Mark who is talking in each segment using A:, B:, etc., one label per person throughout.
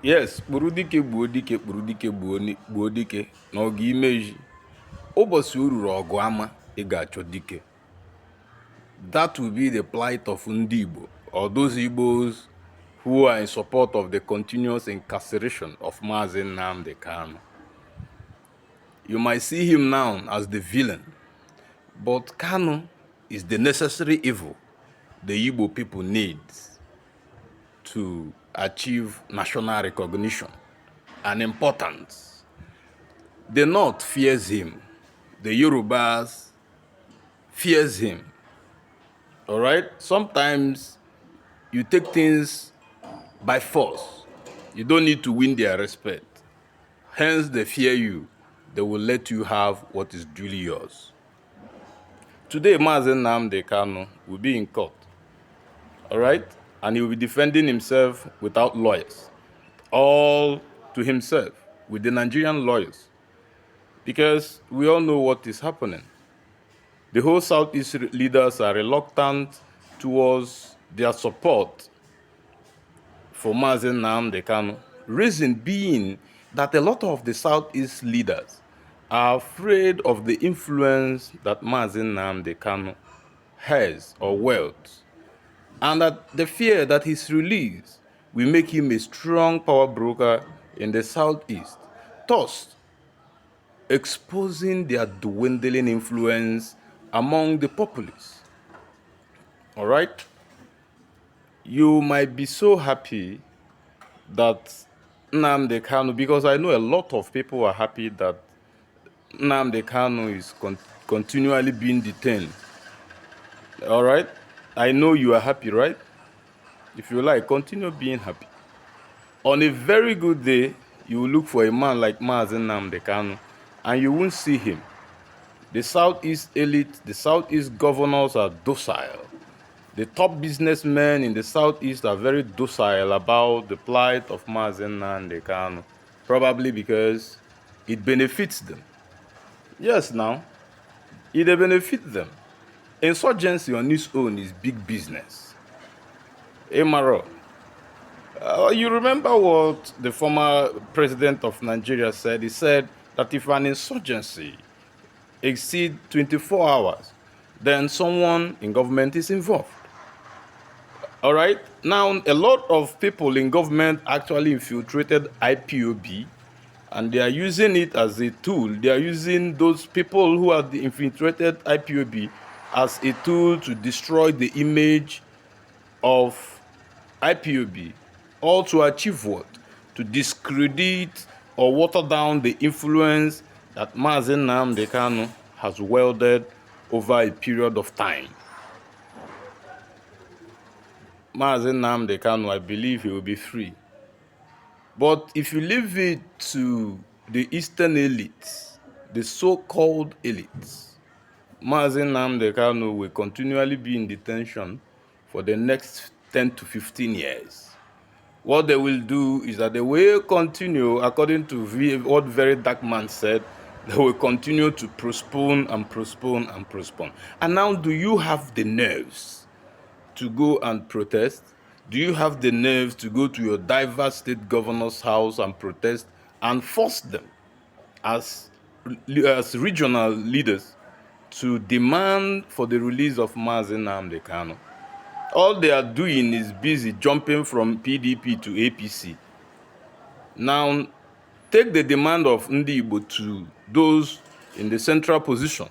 A: Yes, kpụrụ dike gbuo dike kpụrụ dike gbuo dike n'ọgụ imeji. Ụbọchị o ruru ọgụ ama ị ga-achọ dike. That will be the plight of ndị Igbo, or those Igbos who are in support of the continuous incarceration of Maazi Nnamdi Kanu. You might see him now as the villain, but Kanu is the necessary evil the Igbo people need to achieve national recognition and importance. The North fears him. The Yorubas fears him. All right? Sometimes you take things by force. You don't need to win their respect. Hence, they fear you. They will let you have what is duly yours. Today, Maazi Nnamdi Kanu will be in court. All right? And he will be defending himself without lawyers. All to himself, with the Nigerian lawyers. Because we all know what is happening. The whole Southeast leaders are reluctant towards their support for Maazi Nnamdi Kanu. Reason being that a lot of the Southeast leaders are afraid of the influence that Maazi Nnamdi Kanu has or wields, and that the fear that his release will make him a strong power broker in the Southeast, thus exposing their dwindling influence among the populace. All right? You might be so happy that Nnamdi Kanu, because I know a lot of people are happy that Nnamdi Kanu is continually being detained. All right? I know you are happy, right? If you like, continue being happy. On a very good day, you will look for a man like Maazi Nnamdi Kanu, and you won't see him. The Southeast elite, the Southeast governors are docile. The top businessmen in the Southeast are very docile about the plight of Maazi Nnamdi Kanu, probably because it benefits them. Yes, now, it benefits them. Insurgency on its own is big business. Amaro, you remember what the former president of Nigeria said? He said that if an insurgency exceeds 24 hours, then someone in government is involved. All right? Now, a lot of people in government actually infiltrated IPOB, and they are using it as a tool. They are using those people who are the infiltrated IPOB as a tool to destroy the image of IPOB, or to achieve what? To discredit or water down the influence that Maazi Nnamdi Kanu has wielded over a period of time. Maazi Nnamdi Kanu, I believe he will be free. But if you leave it to the Eastern elites, the so-called elites, Maazi Nnamdi Kanu will continually be in detention for the next 10 to 15 years. What they will do is that they will continue, according to what very dark man said, they will continue to postpone and postpone and postpone. And now, do you have the nerves to go and protest? Do you have the nerves to go to your diverse state governor's house and protest and force them as regional leaders to demand for the release of Maazi Nnamdi Kanu? All they are doing is busy jumping from PDP to APC. Now, take the demand of Ndi Igbo to those in the central position.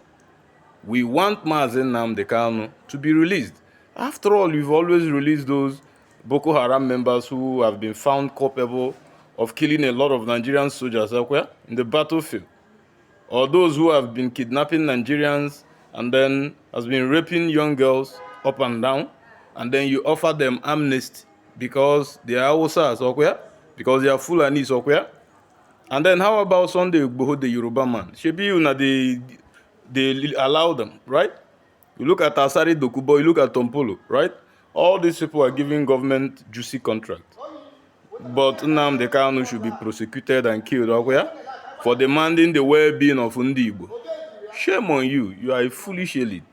A: We want Maazi Nnamdi Kanu to be released. After all, you've always released those Boko Haram members who have been found culpable of killing a lot of Nigerian soldiers elsewhere in the battlefield, or those who have been kidnapping Nigerians and then has been raping young girls up and down, and then you offer them amnesty because they are Hausas or because they are Fulani or. And then how about Sunday Igboho, the Yoruba man? They allow them, right? You look at Asari Dokubo, you look at Tompolo, right? All these people are giving government juicy contracts. But Nnamdi Kanu should be prosecuted and killed for demanding the well-being of Ndi Igbo. Shame on you. You are a foolish elite.